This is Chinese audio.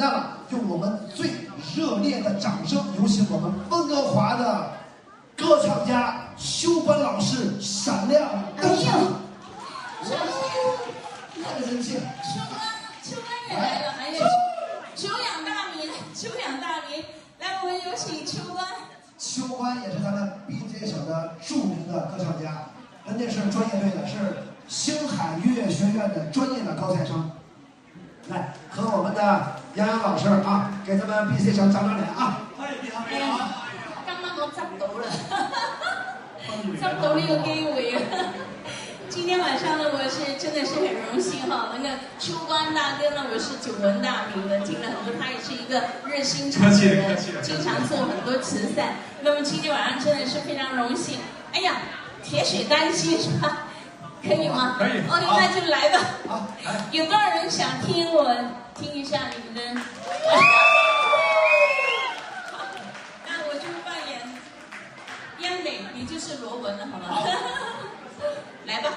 那么，用我们最热烈的掌声，有请我们温哥华的歌唱家修关老师闪亮登场。太人气了！秋关也来了，还有久仰大名，久仰大名。来，我们有请秋关。秋关也是咱们 BJ 省的著名的歌唱家，人家是专业队的，是星海音乐学院的专业的高材生。来，和我们的杨洋老师啊，给咱们 BC 省长长脸啊！哎呀，剛剛我執到了，執到呢個機會啊！今天晚上呢，我是真的是很榮幸哈，那個秋關大哥呢，我是久聞大名的，聽了很多，他也是一個熱心腸的人，經常做很多慈善。那麼今天晚上真的是非常榮幸。哎呀，鐵血丹心是吧？可以嗎？可以。哦，那就來吧。好，來。有多少人想聽我聽一下你們的？那我就扮演燕美，你就是羅文了，好嗎？來吧。